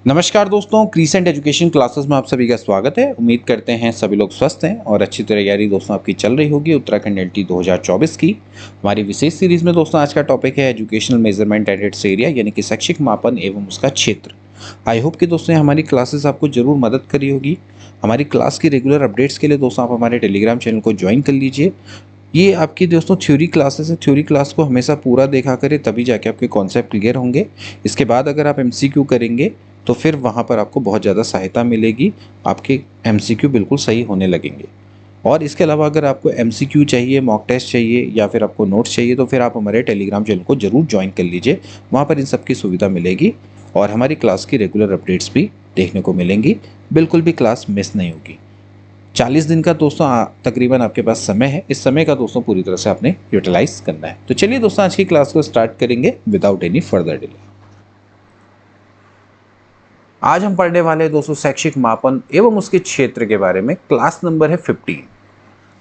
नमस्कार दोस्तों, crescent education classes में आप सभी का स्वागत है। उम्मीद करते हैं सभी लोग स्वस्थ हैं और अच्छी तैयारी दोस्तों आपकी चल रही होगी उत्तराखंड एलटी 2024 की। हमारी विशेष सीरीज में दोस्तों आज का टॉपिक है educational measurement at its area, यानी कि शैक्षिक मापन एवं उसका क्षेत्र। आई होप कि दोस्तों हमारी क्लासेस आपको जरूर मदद करी होगी। हमारी क्लास की रेगुलर अपडेट्स के लिए दोस्तों आप हमारे टेलीग्राम चैनल को ज्वाइन कर लीजिए। ये आपकी दोस्तों थ्योरी क्लासेस है। थ्योरी क्लास को हमेशा पूरा देखा करें, तभी जाके आपके कॉन्सेप्ट क्लियर होंगे। इसके बाद अगर आप एमसीक्यू करेंगे तो फिर वहाँ पर आपको बहुत ज़्यादा सहायता मिलेगी, आपके एमसीक्यू बिल्कुल सही होने लगेंगे। और इसके अलावा अगर आपको एमसीक्यू चाहिए, मॉक टेस्ट चाहिए या फिर आपको नोट्स चाहिए तो फिर आप हमारे टेलीग्राम चैनल को जरूर ज्वाइन कर लीजिए। वहाँ पर इन सब की सुविधा मिलेगी और हमारी क्लास की रेगुलर अपडेट्स भी देखने को मिलेंगी। बिल्कुल भी क्लास मिस नहीं होगी। 40 दिन का दोस्तों तकरीबन आपके पास समय है। इस समय का दोस्तों पूरी तरह से आपने यूटिलाइज करना है। तो चलिए दोस्तों आज की क्लास को स्टार्ट करेंगे विदाउट एनी फर्दर डिले। आज हम पढ़ने वाले हैं दोस्तों शैक्षिक मापन एवं उसके क्षेत्र के बारे में। क्लास नंबर है 15।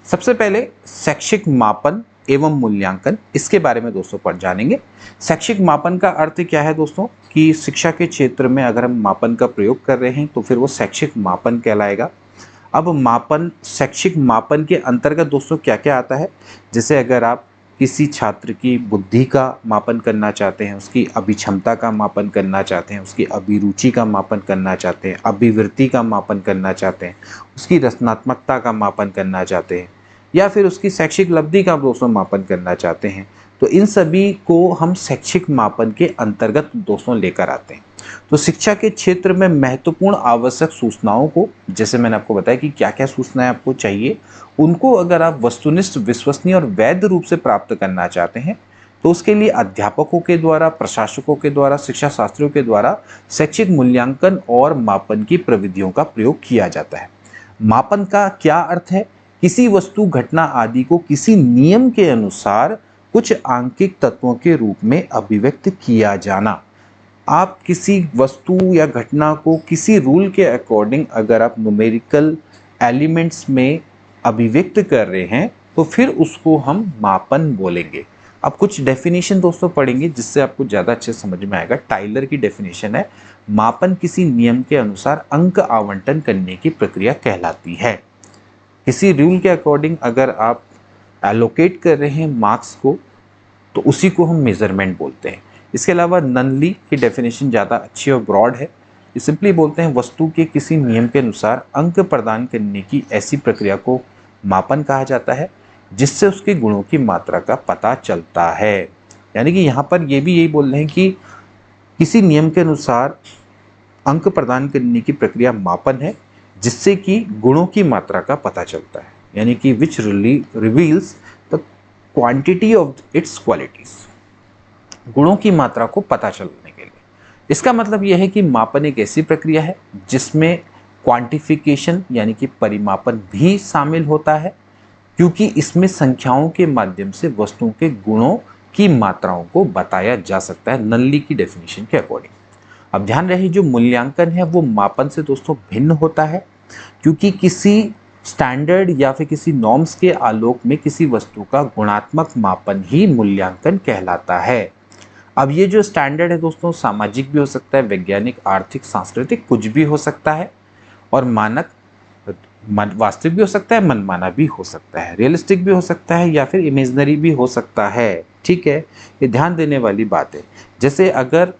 सबसे पहले शैक्षिक मापन एवं मूल्यांकन, इसके बारे में दोस्तों पढ़ जानेंगे। शैक्षिक मापन का अर्थ क्या है दोस्तों कि शिक्षा के क्षेत्र में अगर हम मापन का प्रयोग कर रहे हैं तो फिर वो शैक्षिक मापन कहलाएगा। अब मापन, शैक्षिक मापन के अंतर्गत दोस्तों क्या क्या आता है, जैसे अगर आप किसी छात्र की बुद्धि का मापन करना चाहते हैं, उसकी अभिक्षमता का मापन करना चाहते हैं, उसकी अभिरुचि का मापन करना चाहते हैं, अभिवृत्ति का मापन करना चाहते हैं, उसकी रचनात्मकता का मापन करना चाहते हैं या फिर उसकी शैक्षिक उपलब्धि का दोस्तों मापन करना चाहते हैं, तो इन सभी को हम शैक्षिक मापन के अंतर्गत दोस्तों लेकर आते हैं। तो शिक्षा के क्षेत्र में महत्वपूर्ण आवश्यक सूचनाओं को, जैसे मैंने आपको बताया कि क्या क्या सूचनाएं आपको चाहिए, उनको अगर आप वस्तुनिष्ठ, विश्वसनीय और वैध रूप से प्राप्त करना चाहते हैं तो उसके लिए अध्यापकों के द्वारा, प्रशासकों के द्वारा, शिक्षा शास्त्रियों के द्वारा शैक्षिक मूल्यांकन और मापन की प्रविधियों का प्रयोग किया जाता है। मापन का क्या अर्थ है? किसी वस्तु, घटना आदि को किसी नियम के अनुसार कुछ आंकिक तत्वों के रूप में अभिव्यक्त किया जाना। आप किसी वस्तु या घटना को किसी रूल के अकॉर्डिंग अगर आप न्यूमेरिकल एलिमेंट्स में अभिव्यक्त कर रहे हैं तो फिर उसको हम मापन बोलेंगे। अब कुछ डेफिनेशन दोस्तों पढ़ेंगे जिससे आपको ज़्यादा अच्छे समझ में आएगा। टाइलर की डेफिनेशन है, मापन किसी नियम के अनुसार अंक आवंटन करने की प्रक्रिया कहलाती है। किसी रूल के अकॉर्डिंग अगर आप एलोकेट कर रहे हैं मार्क्स को तो उसी को हम मेजरमेंट बोलते हैं। इसके अलावा ननली की डेफिनेशन ज़्यादा अच्छी और ब्रॉड है। ये सिंपली बोलते हैं वस्तु के किसी नियम के अनुसार अंक प्रदान करने की ऐसी प्रक्रिया को मापन कहा जाता है जिससे उसके गुणों की मात्रा का पता चलता है। यानी कि यहाँ पर ये भी यही बोल रहे हैं कि किसी नियम के अनुसार अंक प्रदान करने की प्रक्रिया मापन है जिससे कि गुणों की मात्रा का पता चलता है, यानी कि which reveals the quantity of its qualities, गुणों की मात्रा को पता चलने के लिए। इसका मतलब यह है कि मापन एक ऐसी प्रक्रिया है जिसमें क्वांटिफिकेशन यानी कि परिमापन भी शामिल होता है, क्योंकि इसमें संख्याओं के माध्यम से वस्तुओं के गुणों की मात्राओं को बताया जा सकता है नल्ली की डेफिनेशन के अकॉर्डिंग। अब ध्यान रहे जो मूल्यांकन है वो मापन से दोस्तों भिन्न होता है, क्योंकि किसी स्टैंडर्ड या फिर किसी नॉर्म्स के आलोक में किसी वस्तु का गुणात्मक मापन ही मूल्यांकन कहलाता है। अब ये जो स्टैंडर्ड है दोस्तों सामाजिक भी हो सकता है, वैज्ञानिक, आर्थिक, सांस्कृतिक, कुछ भी हो सकता है, और मानक वास्तविक भी हो सकता है, मनमाना भी हो सकता है, रियलिस्टिक भी हो सकता है या फिर इमेजिनरी भी हो सकता है। ठीक है, ये ध्यान देने वाली बात है। जैसे अगर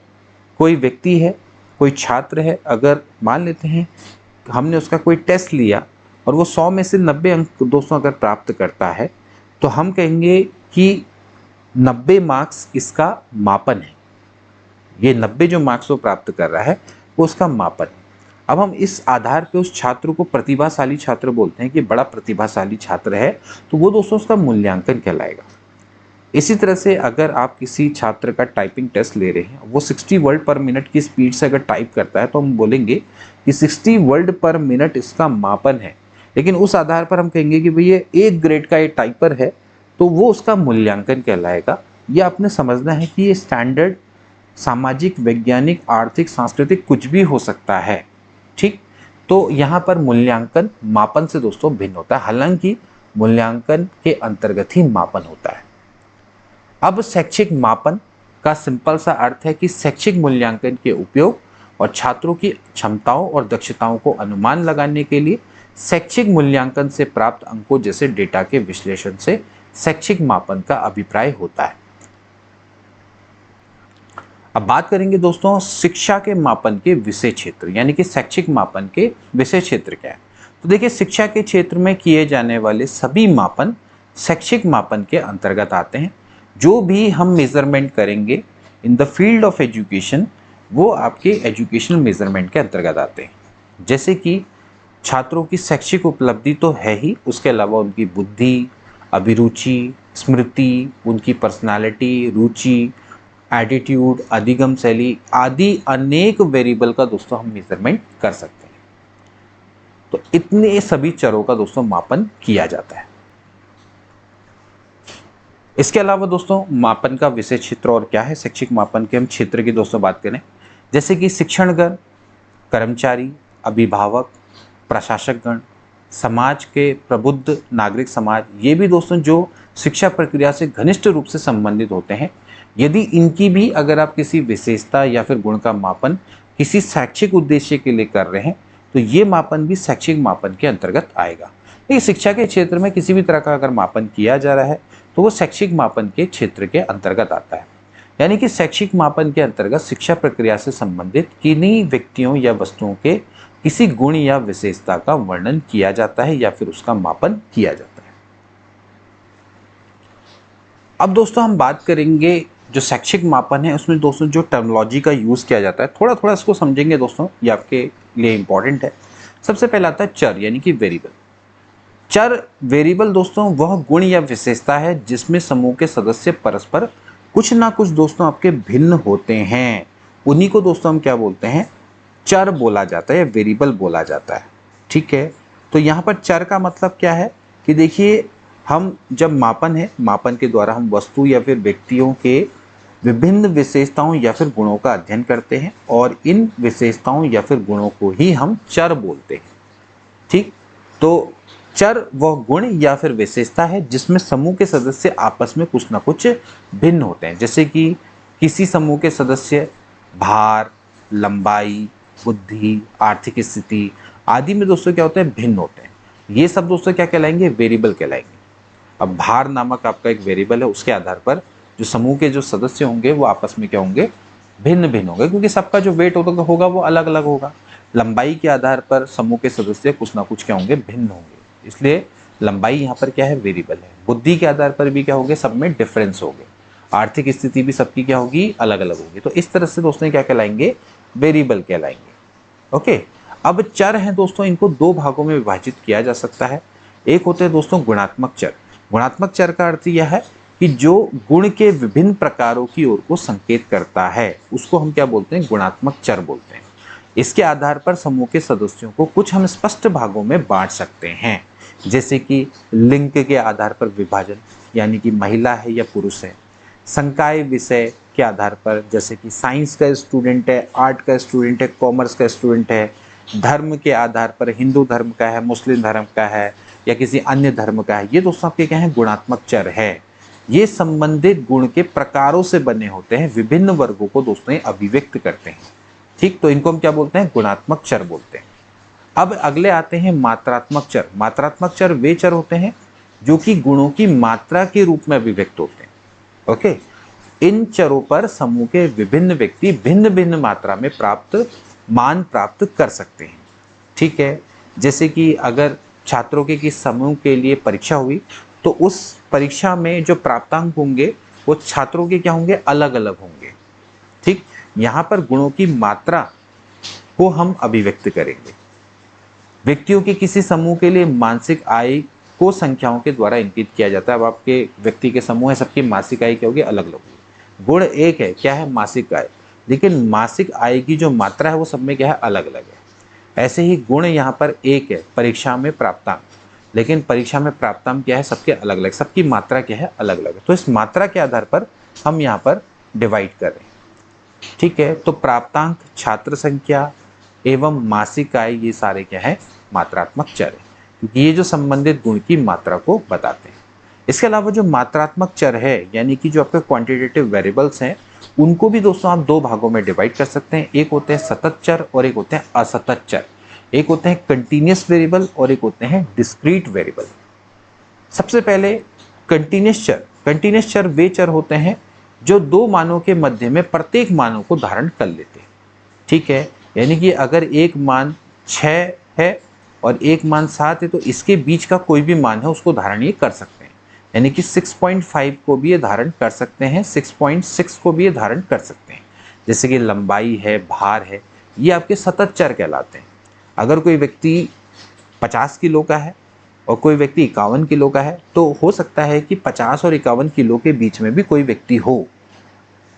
कोई व्यक्ति है, कोई छात्र है, अगर मान लेते हैं हमने उसका कोई टेस्ट लिया और वो 100 में से 90 अंक दोस्तों अगर प्राप्त करता है तो हम कहेंगे कि 90 मार्क्स इसका मापन है। ये 90 जो मार्क्स वो प्राप्त कर रहा है वो उसका मापन है। अब हम इस आधार पे उस छात्र को प्रतिभाशाली छात्र बोलते हैं कि बड़ा प्रतिभाशाली छात्र है, तो वो दोस्तों उसका मूल्यांकन कहलाएगा। इसी तरह से अगर आप किसी छात्र का टाइपिंग टेस्ट ले रहे हैं, वो 60 वर्ड पर मिनट की स्पीड से अगर टाइप करता है तो हम बोलेंगे कि 60 वर्ड पर मिनट इसका मापन है। लेकिन उस आधार पर हम कहेंगे कि भई ये एक ग्रेड का ये टाइपर है तो वो उसका मूल्यांकन कहलाएगा। ये आपने समझना है कि ये स्टैंडर्ड सामाजिक, वैज्ञानिक, आर्थिक, सांस्कृतिक कुछ भी हो सकता है। ठीक, तो यहाँ पर मूल्यांकन मापन से दोस्तों भिन्न होता है, हालांकि मूल्यांकन के अंतर्गत ही मापन होता है। अब शैक्षिक मापन का सिंपल सा अर्थ है कि शैक्षिक मूल्यांकन के उपयोग और छात्रों की क्षमताओं और दक्षताओं को अनुमान लगाने के लिए शैक्षिक मूल्यांकन से प्राप्त अंकों जैसे डेटा के विश्लेषण से शैक्षिक मापन का अभिप्राय होता है। अब बात करेंगे दोस्तों शिक्षा के मापन के विषय क्षेत्र, यानी कि शैक्षिक मापन के विषय क्षेत्र क्या है। तो देखिए, शिक्षा के क्षेत्र में किए जाने वाले सभी मापन शैक्षिक मापन के अंतर्गत आते हैं। जो भी हम मेजरमेंट करेंगे in the field of education, वो आपके एजुकेशनल मेजरमेंट के अंतर्गत आते हैं। जैसे कि छात्रों की शैक्षिक उपलब्धि तो है ही, उसके अलावा उनकी बुद्धि, अभिरुचि, स्मृति, उनकी पर्सनालिटी, रुचि, एटीट्यूड, अधिगम शैली आदि अनेक वेरिएबल का दोस्तों हम मेजरमेंट कर सकते हैं। तो इतने सभी चरों का दोस्तों मापन किया जाता है। इसके अलावा दोस्तों मापन का विषय क्षेत्र और क्या है। शैक्षिक मापन के हम क्षेत्र की दोस्तों बात करें, जैसे कि शिक्षणगण, कर्मचारी, अभिभावक, प्रशासकगण, समाज के प्रबुद्ध नागरिक समाज, ये भी दोस्तों जो शिक्षा प्रक्रिया से घनिष्ठ रूप से संबंधित होते हैं। यदि इनकी भी अगर आप किसी विशेषता या फिर गुण का मापन किसी शैक्षिक उद्देश्य के लिए कर रहे हैं, तो ये मापन भी शैक्षिक मापन के अंतर्गत आएगा। ये शिक्षा के क्षेत्र में किसी भी तरह का अगर मापन किया जा रहा है तो वो शैक्षिक मापन के क्षेत्र के अंतर्गत आता है। यानी कि शैक्षिक मापन के अंतर्गत शिक्षा प्रक्रिया से संबंधित किन्हीं व्यक्तियों या वस्तुओं के किसी गुण या विशेषता का वर्णन किया जाता है या फिर उसका मापन किया जाता है। अब दोस्तों हम बात करेंगे जो शैक्षिक मापन है उसमें दोस्तों जो टर्मिनोलॉजी का यूज किया जाता है, थोड़ा थोड़ा इसको समझेंगे दोस्तों, ये आपके लिए इंपॉर्टेंट है। सबसे पहला आता है चर, यानी कि वेरिएबल। चर वेरिएबल दोस्तों वह गुण या विशेषता है जिसमें समूह के सदस्य परस्पर कुछ ना कुछ दोस्तों आपके भिन्न होते हैं। उन्हीं को दोस्तों हम क्या बोलते हैं, चर बोला जाता है या वेरिएबल बोला जाता है। ठीक है, तो यहाँ पर चर का मतलब क्या है कि देखिए, हम जब मापन है, मापन के द्वारा हम वस्तु या फिर व्यक्तियों के विभिन्न विशेषताओं या फिर गुणों का अध्ययन करते हैं और इन विशेषताओं या फिर गुणों को ही हम चर बोलते हैं। ठीक, तो चर वह गुण या फिर विशेषता है जिसमें समूह के सदस्य आपस में कुछ ना कुछ भिन्न होते हैं। जैसे कि किसी समूह के सदस्य भार, लंबाई, बुद्धि, आर्थिक स्थिति आदि में दोस्तों क्या होते हैं, भिन्न होते हैं। ये सब दोस्तों क्या कहलाएंगे, वेरिएबल कहलाएंगे। अब भार नामक आपका एक वेरिएबल है, उसके आधार पर जो समूह के जो सदस्य होंगे वो आपस में क्या होंगे, भिन्न भिन्न होंगे, क्योंकि सबका जो वेट होगा वो अलग अलग होगा। लंबाई के आधार पर समूह के सदस्य कुछ ना कुछ क्या होंगे, भिन्न होंगे, इसलिए लंबाई यहाँ पर क्या है, वेरिएबल है। बुद्धि के आधार पर भी क्या होंगे, सब में डिफरेंस होंगे। आर्थिक स्थिति भी सबकी क्या होगी, अलग अलग होगी। तो इस तरह से दोस्तों क्या कहलाएंगे, वेरिएबल कहलाएंगे। ओके, अब चर हैं दोस्तों, इनको दो भागों में विभाजित किया जा सकता है। एक होते हैं दोस्तों गुणात्मक चर। गुणात्मक चर का अर्थ यह है कि जो गुण के विभिन्न प्रकारों की ओर को संकेत करता है उसको हम क्या बोलते हैं, गुणात्मक चर बोलते हैं। इसके आधार पर समूह के सदस्यों को कुछ हम स्पष्ट भागों में बांट सकते हैं, जैसे कि लिंग के आधार पर विभाजन, यानी कि महिला है या पुरुष है। संकाय विषय के आधार पर, जैसे कि साइंस का स्टूडेंट है, आर्ट का स्टूडेंट है, कॉमर्स का स्टूडेंट है। धर्म के आधार पर हिंदू धर्म का है, मुस्लिम धर्म का है या किसी अन्य धर्म का है। ये दोस्तों आपके क्या है, गुणात्मक चर है। ये संबंधित गुण के प्रकारों से बने होते हैं, विभिन्न वर्गों को दोस्तों अभिव्यक्त करते हैं। ठीक, तो इनको हम क्या बोलते हैं, गुणात्मक चर बोलते हैं। अब अगले आते हैं मात्रात्मक चर। मात्रात्मक चर वे चर होते हैं जो कि गुणों की मात्रा के रूप में अभिव्यक्त होते हैं। ओके, इन चरों पर समूह के विभिन्न व्यक्ति भिन्न भिन्न मात्रा में मान प्राप्त कर सकते हैं। ठीक है, जैसे कि अगर छात्रों के किस समूह के लिए परीक्षा हुई तो उस परीक्षा में जो प्राप्तांक होंगे वो छात्रों के क्या होंगे, अलग अलग होंगे। ठीक, यहाँ पर गुणों की मात्रा को हम अभिव्यक्त करेंगे। व्यक्तियों के किसी समूह के लिए मासिक आय को संख्याओं के द्वारा इंगित किया जाता है। अब आपके व्यक्ति के समूह है, सबकी मासिक आय क्या होगी, अलग अलग होगी। गुण एक है, क्या है, मासिक आय, लेकिन मासिक आय की जो मात्रा है वो सब में क्या है, अलग अलग है। ऐसे ही गुण यहाँ पर एक है, परीक्षा में प्राप्तांक, लेकिन परीक्षा में प्राप्तांक क्या है, सबके अलग अलग, सबकी मात्रा क्या है, अलग अलग है। तो इस मात्रा के आधार पर हम यहाँ पर डिवाइड कर रहे हैं। ठीक है, तो प्राप्तांक, छात्र संख्या एवं मासिक आय ये सारे क्या है, मात्रात्मक चर है, क्योंकि ये जो संबंधित गुण की मात्रा को बताते हैं। इसके अलावा जो मात्रात्मक चर है, यानी कि जो आपके क्वांटिटेटिव वेरिएबल्स हैं, उनको भी दोस्तों आप दो भागों में डिवाइड कर सकते हैं। एक होते हैं सतत चर और एक होते हैं असतत चर। एक होते हैं कंटीन्यूअस वेरिएबल और एक होते हैं डिस्क्रीट वेरिएबल। सबसे पहले कंटीन्यूअस चर वे चर होते हैं जो दो मानों के मध्य में प्रत्येक मानों को धारण कर लेते हैं। ठीक है, यानी कि अगर एक मान 6 है और एक मान 7 है तो इसके बीच का कोई भी मान है उसको धारण ये कर सकते हैं। यानी कि 6.5 को भी ये धारण कर सकते हैं, 6.6 को भी ये धारण कर सकते हैं। जैसे कि लंबाई है, भार है, ये आपके सतत चर कहलाते हैं। अगर कोई व्यक्ति 50 किलो का है और कोई व्यक्ति 51 किलो का है तो हो सकता है कि 50 और 51 किलो के बीच में भी कोई व्यक्ति हो।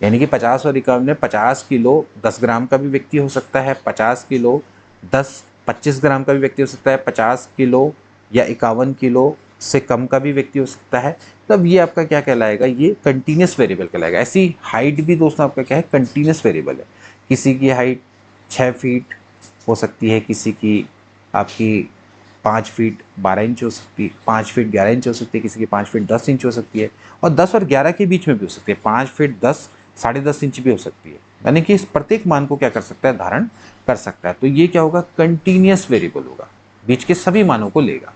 यानी कि 50 और 51 में 50 किलो 10 ग्राम का भी व्यक्ति हो सकता है, 50 किलो 25 ग्राम का भी व्यक्ति हो सकता है, 50 किलो या 51 किलो से कम का भी व्यक्ति हो सकता है। तब ये आपका क्या कहलाएगा, ये कंटीन्यूअस वेरिएबल कहलाएगा। ऐसी हाइट भी दोस्तों आपका क्या है, कंटीन्यूअस वेरिएबल है। किसी की हाइट 6 फीट हो सकती है, किसी की आपकी 5 फीट 12 इंच हो सकती है, 5 फीट 11 इंच हो सकती है, किसी की 5 फीट 10 इंच हो सकती है और 10 और 11 के बीच में भी हो सकती है, 5 फीट 10 साढ़े 10 इंच भी हो सकती है। यानी कि इस प्रत्येक मान को क्या कर सकता है, धारण कर सकता है। तो ये क्या होगा, कंटीन्यूअस वेरिएबल होगा, बीच के सभी मानों को लेगा।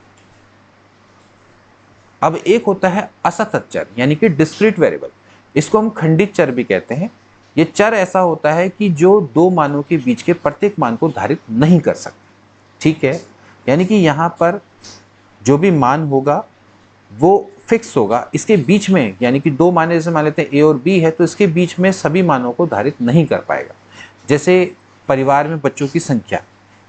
अब एक होता है असतत चर यानी कि डिस्क्रीट वेरिएबल। इसको हम खंडित चर भी कहते हैं। ये चर ऐसा होता है कि जो दो मानों के बीच के प्रत्येक मान को धारित नहीं कर सकता। ठीक है, यानी कि यहाँ पर जो भी मान होगा वो फिक्स होगा, इसके बीच में यानी कि दो मान जैसे मान लेते हैं ए और बी है तो इसके बीच में सभी मानों को धारित नहीं कर पाएगा। जैसे परिवार में बच्चों की संख्या,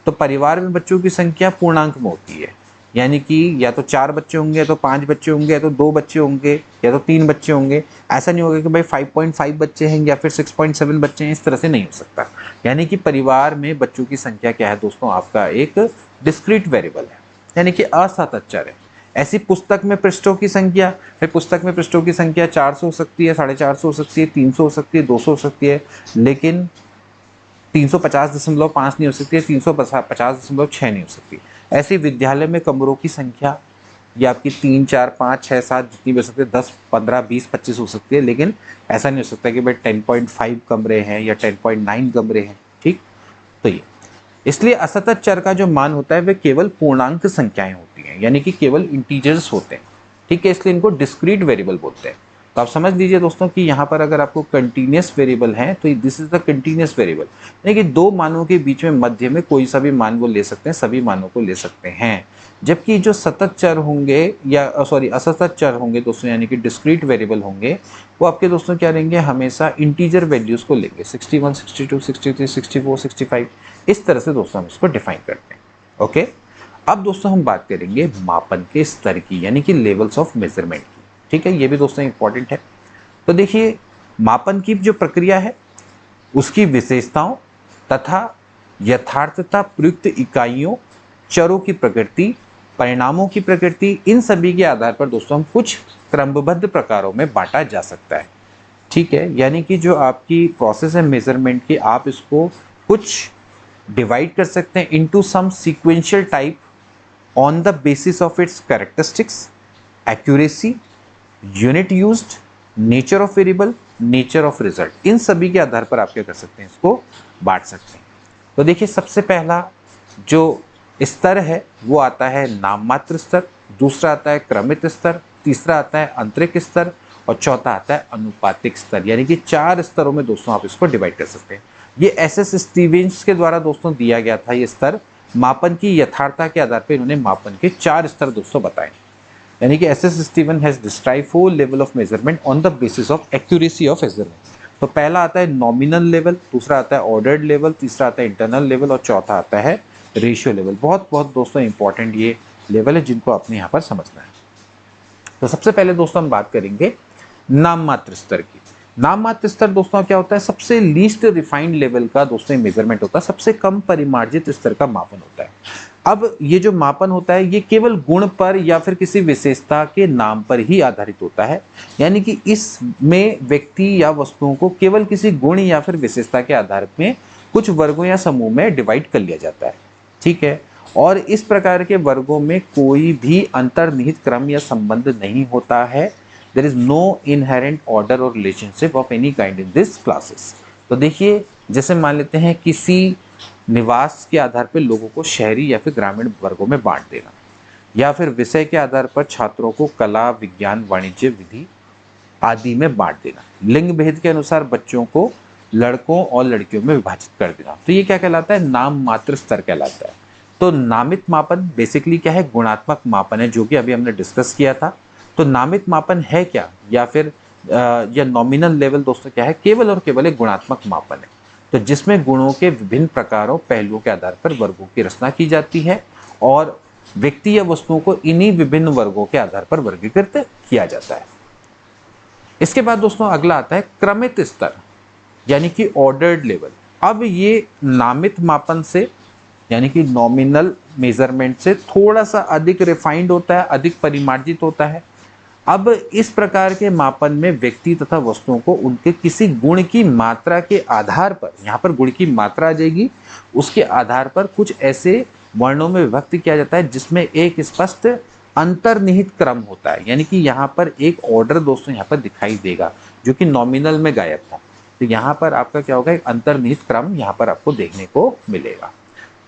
तो परिवार में बच्चों की संख्या पूर्णांक में होती है, यानी कि या तो 4 बच्चे होंगे या तो 5 बच्चे होंगे या तो 2 बच्चे होंगे या तो 3 बच्चे होंगे। ऐसा नहीं होगा कि भाई 5.5 बच्चे हैं या फिर 6.7 बच्चे हैं, इस तरह से नहीं हो सकता। यानी कि परिवार में बच्चों की संख्या क्या है दोस्तों, आपका एक डिस्क्रीट वेरिएबल है, यानी कि असतत चर है। ऐसी पुस्तक में पृष्ठों की संख्या, फिर पुस्तक में पृष्ठों की संख्या 400 हो सकती है, 450 हो सकती है, 300 हो सकती है, 200 हो सकती है, लेकिन 350.5 नहीं हो सकती है, 350.6 नहीं हो सकती। ऐसे विद्यालय में कमरों की संख्या ये आपकी 3, 4, 5, 6, 7 जितनी भी हो सकती है, 10, 15, 20, 25 हो सकती है, लेकिन ऐसा नहीं हो सकता कि भाई 10.5 कमरे हैं या 10.9 कमरे हैं। ठीक, तो ये इसलिए असतत चर का जो मान होता है वह केवल पूर्णांक संख्याएं होती हैं, यानी कि केवल इंटीजर्स होते हैं। ठीक है, इसलिए इनको डिस्क्रीट वेरिएबल बोलते हैं। तो आप समझ लीजिए दोस्तों कि यहाँ पर अगर आपको कंटीन्यूअस वेरिएबल है तो this is the continuous variable, यानी कि दो मानों के बीच में मध्य में कोई सा भी मान वो ले सकते हैं, सभी मानों को ले सकते हैं। जबकि जो सतत चर होंगे या असतत चर होंगे दोस्तों, यानी कि डिस्क्रीट वेरिएबल होंगे, वो आपके दोस्तों क्या लेंगे, हमेशा इंटीजर वैल्यूज को लेंगे, 61, 62, 63, 64, 65, इस तरह से दोस्तों हम इसको डिफाइन करते हैं। ओके, अब दोस्तों हम बात करेंगे मापन के स्तर की, यानी कि लेवल्स ऑफ मेजरमेंट की। ठीक है, ये भी दोस्तों इंपॉर्टेंट है। तो देखिए, मापन की जो प्रक्रिया है उसकी विशेषताओं तथा यथार्थता प्रयुक्त इकाइयों, चरों की प्रकृति, परिणामों की प्रकृति, इन सभी के आधार पर दोस्तों हम कुछ क्रमबद्ध प्रकारों में बांटा जा सकता है। ठीक है, यानी कि जो आपकी प्रोसेस है मेजरमेंट की, आप इसको कुछ डिवाइड कर सकते हैं into some sequential type on the basis of its characteristics, accuracy, unit used, nature of variable, nature of result. इन सभी के आधार पर आप क्या कर सकते हैं, इसको बांट सकते हैं। तो देखिए, सबसे पहला जो स्तर है वो आता है नाममात्र स्तर, दूसरा आता है क्रमित स्तर, तीसरा आता है अंतरिक स्तर और चौथा आता है अनुपातिक स्तर। यानी कि 4 स्तरों में दोस्तों आप इसको डिवाइड कर सकते हैं। ये एस स्टीवेंस के द्वारा दोस्तों दिया गया था ये स्तर। मापन की यथार्थता के आधार पर इन्होंने मापन के 4 स्तर दोस्तों बताए। यानी कि S Steven has describe 4 level of measurement on the basis of accuracy of measurement. तो पहला आता है नॉमिनल लेवल, दूसरा आता है ऑर्डर्ड लेवल, तीसरा आता है इंटरनल लेवल और चौथा आता है रेशियो लेवल। बहुत बहुत दोस्तों इंपॉर्टेंट ये लेवल है जिनको आपने यहाँ पर समझना है। तो सबसे पहले दोस्तों हम बात करेंगे नाममात्र स्तर की। नाममात्र स्तर दोस्तों क्या होता है, सबसे लीस्ट रिफाइंड लेवल का दोस्तों मेजरमेंट होता है, सबसे कम परिमार्जित स्तर का मापन होता है। अब ये जो मापन होता है ये केवल गुण पर या फिर किसी विशेषता के नाम पर ही आधारित होता है, यानी कि इसमें व्यक्ति या वस्तुओं को केवल किसी गुण या फिर विशेषता के आधार में कुछ वर्गों या समूह में डिवाइड कर लिया जाता है। ठीक है, और इस प्रकार के वर्गों में कोई भी अंतर्निहित क्रम या संबंध नहीं होता है, there is no inherent order और relationship of any kind in this classes. तो देखिए, जैसे मान लेते हैं किसी निवास के आधार पर लोगों को शहरी या फिर ग्रामीण वर्गों में बांट देना, या फिर विषय के आधार पर छात्रों को कला, विज्ञान, वाणिज्य, विधि आदि में बांट देना, लिंग भेद के अनुसार बच्चों को लड़कों और लड़कियों में विभाजित कर देना, तो ये क्या कहलाता है? नाम मात्र स्तर कहलाता है। तो नामित मापन बेसिकली क्या है? गुणात्मक मापन है, जो कि अभी हमने डिस्कस किया था। तो नामित मापन है क्या, या फिर या नॉमिनल लेवल दोस्तों क्या है? केवल और केवल एक गुणात्मक मापन है, तो जिसमें गुणों के विभिन्न प्रकारों, पहलुओं के आधार पर वर्गों की रचना की जाती है और व्यक्ति या वस्तुओं को इन्हीं विभिन्न वर्गों के आधार पर वर्गीकृत किया जाता है। इसके बाद दोस्तों अगला आता है क्रमित स्तर, यानी कि ऑर्डर्ड लेवल। अब ये नामित मापन से यानी कि नॉमिनल मेजरमेंट से थोड़ा सा अधिक रिफाइंड होता है, अधिक परिमार्जित होता है। अब इस प्रकार के मापन में व्यक्ति तथा वस्तुओं को उनके किसी गुण की मात्रा के आधार पर, यहाँ पर गुण की मात्रा आ जाएगी, उसके आधार पर कुछ ऐसे वर्णों में विभक्त किया जाता है जिसमें एक स्पष्ट अंतर्निहित क्रम होता है, यानी कि यहाँ पर एक ऑर्डर दोस्तों यहाँ पर दिखाई देगा जो कि नॉमिनल में गायब था। तो यहाँ पर आपका क्या होगा? एक अंतर्निहित क्रम यहाँ पर आपको देखने को मिलेगा।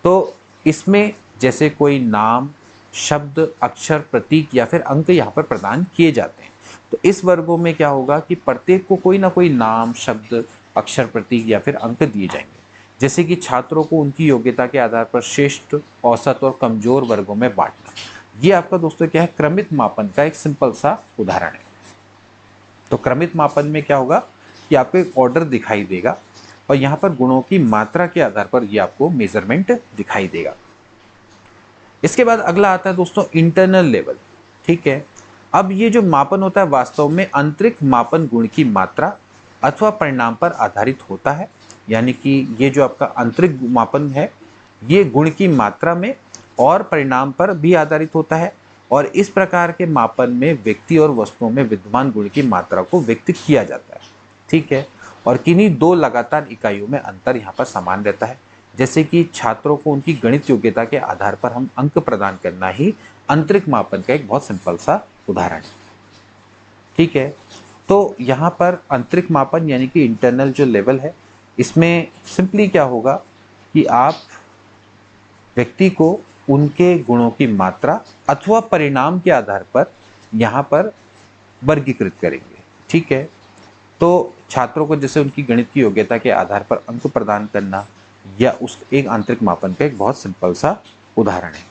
तो इसमें जैसे कोई नाम, शब्द, अक्षर, प्रतीक या फिर अंक यहाँ पर प्रदान किए जाते हैं। तो इस वर्गों में क्या होगा कि प्रत्येक को कोई ना कोई नाम, शब्द, अक्षर, प्रतीक या फिर अंक दिए जाएंगे, जैसे कि छात्रों को उनकी योग्यता के आधार पर श्रेष्ठ, औसत और कमजोर वर्गों में बांटना। ये आपका दोस्तों क्या है? क्रमित मापन का एक सिंपल सा उदाहरण है। तो क्रमित मापन में क्या होगा कि आपको एक ऑर्डर दिखाई देगा और यहाँ पर गुणों की मात्रा के आधार पर ये आपको मेजरमेंट दिखाई देगा। इसके बाद अगला आता है दोस्तों इंटरनल लेवल। ठीक है, अब ये जो मापन होता है वास्तव में आंतरिक मापन गुण की मात्रा अथवा परिणाम पर आधारित होता है, यानी कि ये जो आपका आंतरिक मापन है ये गुण की मात्रा में और परिणाम पर भी आधारित होता है, और इस प्रकार के मापन में व्यक्ति और वस्तुओं में विद्यमान गुण की मात्रा को व्यक्त किया जाता है। ठीक है, और किन्हीं दो लगातार इकाइयों में अंतर यहाँ पर समान रहता है, जैसे कि छात्रों को उनकी गणित योग्यता के आधार पर हम अंक प्रदान करना ही आंतरिक मापन का एक बहुत सिंपल सा उदाहरण है। ठीक है, तो यहाँ पर आंतरिक मापन यानी कि इंटरनल जो लेवल है, इसमें सिंपली क्या होगा कि आप व्यक्ति को उनके गुणों की मात्रा अथवा परिणाम के आधार पर यहाँ पर वर्गीकृत करेंगे। ठीक है, तो छात्रों को जैसे उनकी गणित की योग्यता के आधार पर अंक प्रदान करना या उस एक आंतरिक मापन का एक बहुत सिंपल सा उदाहरण है।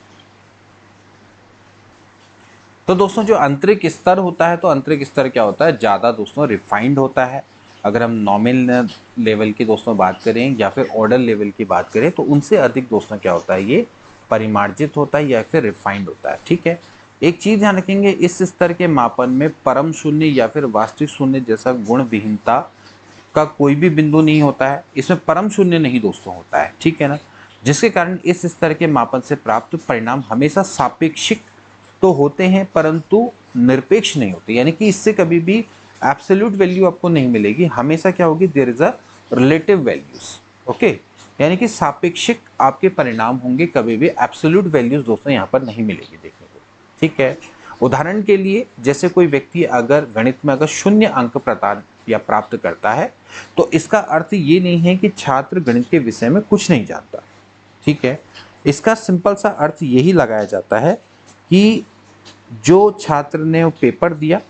तो दोस्तों जो आंतरिक स्तर होता है, तो आंतरिक स्तर क्या होता है? ज़्यादा दोस्तों रिफाइंड होता है। अगर हम नॉमिनल लेवल की दोस्तों बात करें या फिर ऑर्डर लेवल की बात करें तो उनसे अधिक दोस्तों क्या होता है? ये परिमार्जित होता है या फिर रिफाइंड होता है। ठीक है, एक चीज़ ध्यान रखेंगे, इस स्तर के मापन में परम शून्य या फिर वास्तविक शून्य जैसा गुण विहीनता का कोई भी बिंदु नहीं होता है। इसमें परम शून्य नहीं दोस्तों होता है। ठीक है ना, जिसके कारण इस स्तर के मापन से प्राप्त परिणाम हमेशा सापेक्षिक तो होते हैं परंतु निरपेक्ष नहीं होते, यानी कि इससे कभी भी एब्सोल्यूट वैल्यू आपको नहीं मिलेगी। हमेशा क्या होगी? There is a relative values. Okay, यानी कि सापेक्षिक आपके परिणाम होंगे, कभी भी एब्सोल्यूट वैल्यूज दोस्तों यहाँ पर नहीं मिलेगी देखने को। ठीक है, उदाहरण के लिए जैसे कोई व्यक्ति अगर गणित में अगर 0 अंक प्रदान या प्राप्त करता है तो इसका अर्थ ये नहीं है कि छात्र गणित के विषय में कुछ नहीं जानता। ठीक है, इसका सिंपल सा अर्थ यही लगाया जाता है कि जो छात्र ने वो पेपर दिया,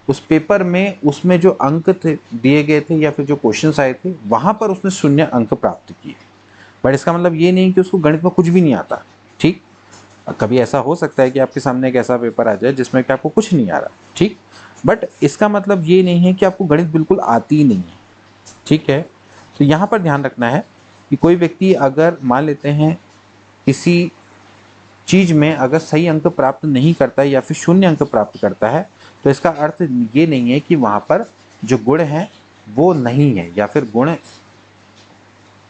उस पेपर में उसमें जो अंक थे दिए गए थे या फिर जो क्वेश्चंस आए थे वहाँ पर उसने 0 अंक प्राप्त किए, बट इसका मतलब ये नहीं कि उसको गणित में कुछ भी नहीं आता। ठीक, कभी ऐसा हो सकता है कि आपके सामने एक ऐसा पेपर आ जाए जिसमें कि आपको कुछ नहीं आ रहा। ठीक, बट इसका मतलब ये नहीं है कि आपको गणित बिल्कुल आती ही नहीं है। ठीक है, तो यहाँ पर ध्यान रखना है कि कोई व्यक्ति अगर मान लेते हैं किसी चीज़ में अगर सही अंक प्राप्त नहीं करता है या फिर 0 अंक प्राप्त करता है तो इसका अर्थ ये नहीं है कि वहाँ पर जो गुण है वो नहीं है या फिर गुण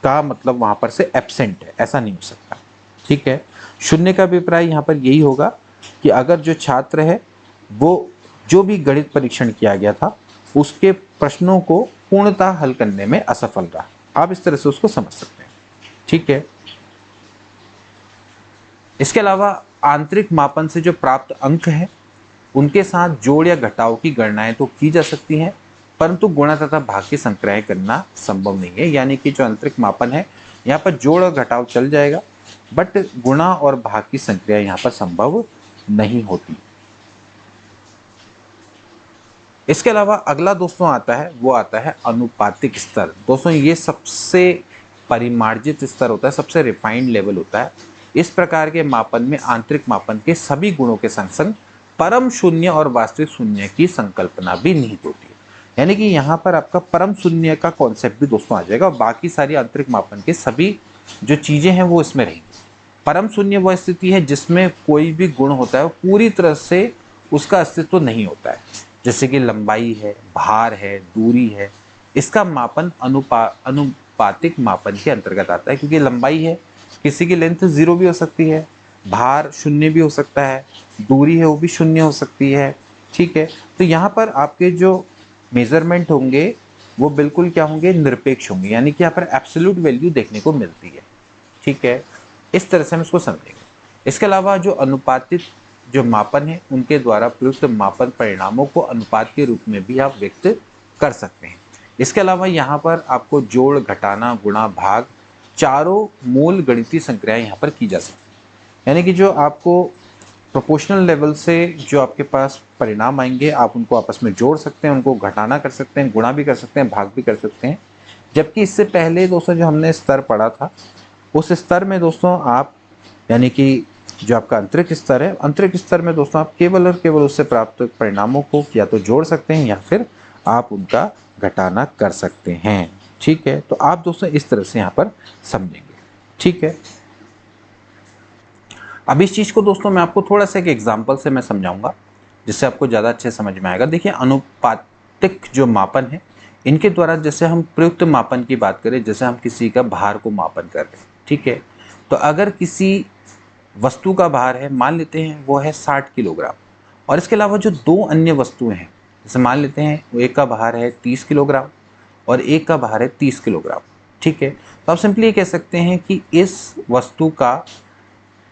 का मतलब वहाँ पर से एब्सेंट है, ऐसा नहीं हो सकता। ठीक है, 0 का अभिप्राय यहाँ पर यही होगा कि अगर जो छात्र है वो जो भी गणित परीक्षण किया गया था उसके प्रश्नों को पूर्णतः हल करने में असफल रहा। आप इस तरह से उसको समझ सकते हैं। ठीक है, इसके अलावा आंतरिक मापन से जो प्राप्त अंक है उनके साथ जोड़ या घटाव की गणनाएं तो की जा सकती हैं, परंतु गुणा तथा भाग की संक्रियाएं करना संभव नहीं है। यानी कि जो आंतरिक मापन है यहाँ पर जोड़ और घटाव चल जाएगा, बट गुणा और भाग की संक्रिया यहाँ पर संभव नहीं होती। इसके अलावा अगला दोस्तों आता है, वो आता है अनुपातिक स्तर। दोस्तों ये सबसे परिमार्जित स्तर होता है, सबसे रिफाइंड लेवल होता है। इस प्रकार के मापन में आंतरिक मापन के सभी गुणों के संग संग परम शून्य और वास्तविक शून्य की संकल्पना भी निहित होती है। यानी कि यहाँ पर आपका परम शून्य का कॉन्सेप्ट भी दोस्तों आ जाएगा और बाकी सारी आंतरिक मापन के सभी जो चीजें हैं वो इसमें रहेंगी। परम शून्य वह स्थिति है जिसमें कोई भी गुण होता है वो पूरी तरह से उसका अस्तित्व नहीं होता है, जैसे कि लंबाई है, भार है, दूरी है। इसका मापन अनुपातिक मापन के अंतर्गत आता है, क्योंकि लंबाई है, किसी की लेंथ 0 भी हो सकती है, भार 0 भी हो सकता है, दूरी है वो भी 0 हो सकती है। ठीक है, तो यहाँ पर आपके जो मेजरमेंट होंगे वो बिल्कुल क्या होंगे, निरपेक्ष होंगे, यानी कि यहाँ पर एब्सोल्यूट वैल्यू देखने को मिलती है। ठीक है, इस तरह से हम इसको समझेंगे। इसके अलावा जो अनुपातिक जो मापन है उनके द्वारा प्रयुक्त मापन परिणामों को अनुपात के रूप में भी आप व्यक्त कर सकते हैं। इसके अलावा यहाँ पर आपको जोड़, घटाना, गुणा, भाग चारों मूल गणितीय संक्रियाएं यहाँ पर की जा सकती हैं। यानी कि जो आपको प्रोपोर्शनल लेवल से जो आपके पास परिणाम आएंगे आप उनको आपस में जोड़ सकते हैं, उनको घटाना कर सकते हैं, गुणा भी कर सकते हैं, भाग भी कर सकते हैं। जबकि इससे पहले दोस्तों जो हमने स्तर पढ़ा था उस स्तर में दोस्तों आप, यानी कि जो आपका अंतरिक स्तर है, अंतरिक स्तर में दोस्तों आप केवल और केवल उससे प्राप्त परिणामों को या तो जोड़ सकते हैं या फिर आप उनका घटाना कर सकते हैं। ठीक है, तो आप दोस्तों इस तरह से यहाँ पर समझेंगे। ठीक है, अब इस चीज़ को दोस्तों मैं आपको थोड़ा सा एक एग्जाम्पल से मैं समझाऊंगा जिससे आपको ज़्यादा अच्छे समझ में आएगा। देखिए, अनुपातिक जो मापन है इनके द्वारा जैसे हम प्रयुक्त मापन की बात करें, जैसे हम किसी का भार को मापन कर रहे हैं। ठीक है, तो अगर किसी वस्तु का भार है, मान लेते हैं वो है 60 किलोग्राम, और इसके अलावा जो दो अन्य वस्तुएं हैं, जैसे मान लेते हैं वो एक का भार है 30 किलोग्राम और एक का भार है 30 किलोग्राम। ठीक है, तो आप सिंपली ये कह सकते हैं कि इस वस्तु का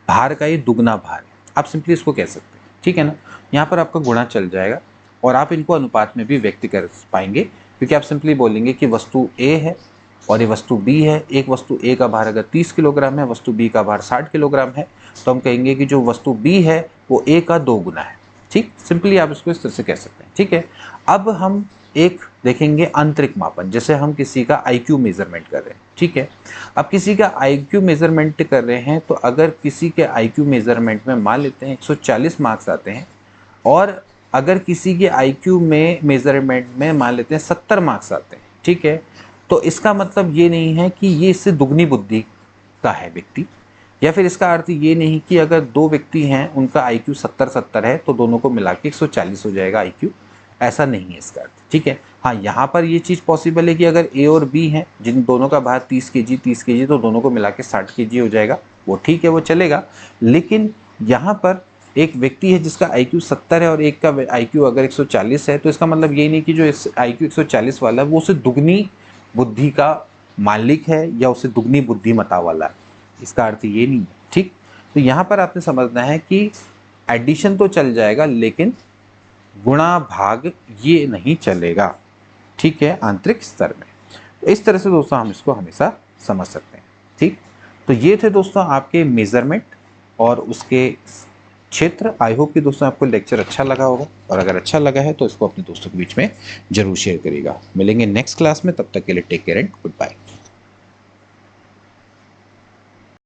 भार का ये दुगना भार है, आप सिंपली इसको कह सकते हैं। ठीक है ना, यहाँ पर आपका गुणा चल जाएगा और आप इनको अनुपात में भी व्यक्त कर पाएंगे, क्योंकि आप सिंपली बोलेंगे कि वस्तु ए है और ये वस्तु बी है। एक वस्तु ए का भार अगर 30 किलोग्राम है, वस्तु बी का भार 60 किलोग्राम है, तो हम कहेंगे कि जो वस्तु बी है वो ए का 2 गुना है। ठीक, सिंपली आप इसको इस तरह से कह सकते हैं। ठीक है, अब हम एक देखेंगे आंतरिक मापन, जैसे हम किसी का आईक्यू मेजरमेंट कर रहे हैं। ठीक है, अब किसी का आईक्यू मेजरमेंट कर रहे हैं, तो अगर किसी के आईक्यू मेजरमेंट में मान लेते हैं 140 मार्क्स आते हैं और अगर किसी के आईक्यू में मेजरमेंट में मान लेते हैं 70 मार्क्स आते हैं। ठीक है, तो इसका मतलब ये नहीं है कि ये इससे दुगनी बुद्धि का है व्यक्ति, या फिर इसका अर्थ ये नहीं कि अगर दो व्यक्ति हैं उनका आईक्यू 70-70 है तो दोनों को मिला के 140 हो जाएगा आईक्यू, ऐसा नहीं है इसका अर्थ। ठीक है, हाँ, यहाँ पर ये चीज़ पॉसिबल है कि अगर ए और बी हैं जिन दोनों का भार 30 kg तो दोनों को मिला के 60 kg हो जाएगा, वो ठीक है, वो चलेगा। लेकिन यहाँ पर एक व्यक्ति है जिसका आईक्यू 70 है और एक का आईक्यू अगर 140 है, तो इसका मतलब ये नहीं कि जो इस आईक्यू 140 वाला है वो उसे दुगनी बुद्धि का मालिक है या उसे दुगनी बुद्धिमत्ता वाला है, इसका अर्थ ये नहीं है। ठीक, तो यहाँ पर आपने समझना है कि एडिशन तो चल जाएगा लेकिन गुणा भाग ये नहीं चलेगा। ठीक है, आंतरिक स्तर में। तो इस तरह से दोस्तों हम इसको हमेशा समझ सकते हैं। ठीक, तो ये थे दोस्तों आपके मेजरमेंट और उसके क्षेत्र। आई होप कि दोस्तों आपको लेक्चर अच्छा लगा होगा, और अगर अच्छा लगा है तो इसको अपने दोस्तों के बीच में जरूर शेयर करिएगा। मिलेंगे नेक्स्ट क्लास में, तब तक के लिए take care and good bye.